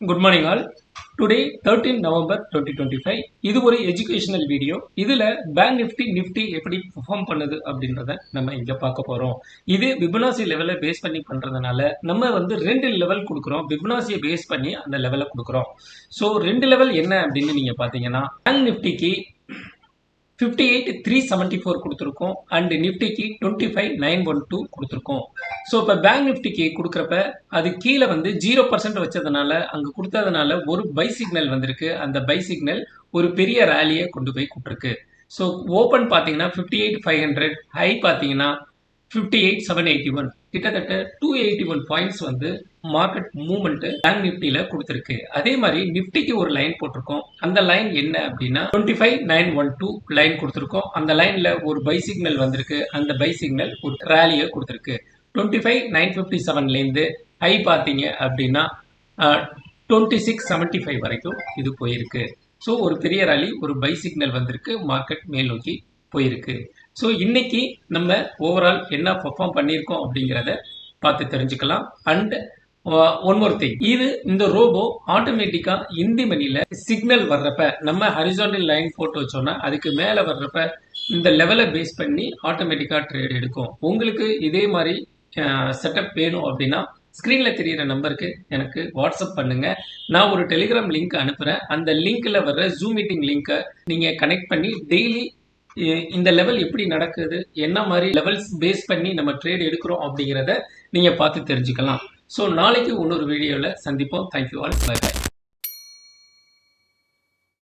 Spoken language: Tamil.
Good morning all. Today 13 November 2025 இது ஒரு எஜுகேஷனல் வீடியோ. இதுல பேங்க் நிஃப்டி எப்படி பெர்ஃபார்ம் பண்ணுது அப்படின்றத நம்ம இங்க பார்க்க போறோம். இது ஃபிபனாசி லெவலை பேஸ் பண்ணி பண்றதுனால நம்ம ரெண்டு லெவல் கொடுக்குறோம். ஃபிபனாசியை பேஸ் பண்ணி அந்த லெவலை கொடுக்குறோம். ஸோ ரெண்டு லெவல் என்ன அப்படின்னு நீங்க பாத்தீங்கன்னா பேங்க் நிஃப்டிக்கு 58,374 கொடுத்துருக்கோம் அண்ட் நிஃப்டிக்கு 25,912 கொடுத்துருக்கோம். ஸோ இப்போ பேங்க் நிஃப்டிக்கு கொடுக்குறப்ப அது கீழே 0% வச்சதுனால அங்கே கொடுத்ததுனால ஒரு பை சிக்னல் வந்திருக்கு. அந்த பை சிக்னல் ஒரு பெரிய ரேலியை கொண்டு போய் கூப்பிட்டுருக்கு. ஸோ ஓப்பன் பார்த்தீங்கன்னா 58,500, ஹை பார்த்தீங்கன்னா 58,781, கிட்டத்தட்ட 281 பாயிண்ட்ஸ் மார்க்கெட் மூவ்மெண்ட் பேங்க் நிஃப்டியில கொடுத்திருக்கு. அதே மாதிரி நிஃப்டிக்கு ஒரு லைன் போட்டிருக்கோம். அந்த லைன் என்ன அப்படின்னா 25,912 லைன் கொடுத்திருக்கோம். அந்த லைன்ல ஒரு பை சிக்னல் வந்திருக்கு. அந்த பை சிக்னல் ஒரு ரேலியை கொடுத்திருக்கு. 25,957ல இருந்து ஹை பார்த்தீங்க அப்படின்னா 2675 வரைக்கும் இது போயிருக்கு. ஸோ ஒரு பெரிய ரேலி, ஒரு பை சிக்னல் வந்திருக்கு. மார்க்கெட் மேல் நோக்கி போயிருக்கு. ஸோ இன்னைக்கு நம்ம ஓவரால் என்ன பெர்ஃபார்ம் பண்ணியிருக்கோம் அப்படிங்கிறத பார்த்து தெரிஞ்சுக்கலாம். அண்ட் ஒன் மோர் திங், இந்த ரோபோ ஆட்டோமேட்டிக்கா இந்தி மணில சிக்னல் வர்றப்ப நம்ம ஹரிசாண்டல் லைன் போட்டு வச்சோம்னா அதுக்கு மேல வர்றப்ப இந்த லெவலை பேஸ் பண்ணி ஆட்டோமேட்டிக்கா ட்ரேட் எடுக்கும். உங்களுக்கு இதே மாதிரி செட்டப் வேணும் அப்படின்னா ஸ்கிரீன்ல தெரியிற நம்பருக்கு எனக்கு வாட்ஸ்அப் பண்ணுங்க. நான் ஒரு டெலிகிராம் லிங்க் அனுப்புறேன். அந்த லிங்க்ல வர்ற ஜூம் மீட்டிங் லிங்கை நீங்க கனெக்ட் பண்ணி டெய்லி இந்த லெவல் எப்படி நடக்குது, என்ன மாதிரி லெவல்ஸ் பேஸ் பண்ணி நம்ம ட்ரேட் எடுக்கிறோம் அப்படிங்கிறத நீங்க பார்த்து தெரிஞ்சுக்கலாம். ஸோ நாளைக்கு இன்னொரு வீடியோவில் சந்திப்போம். Thank you all. பை.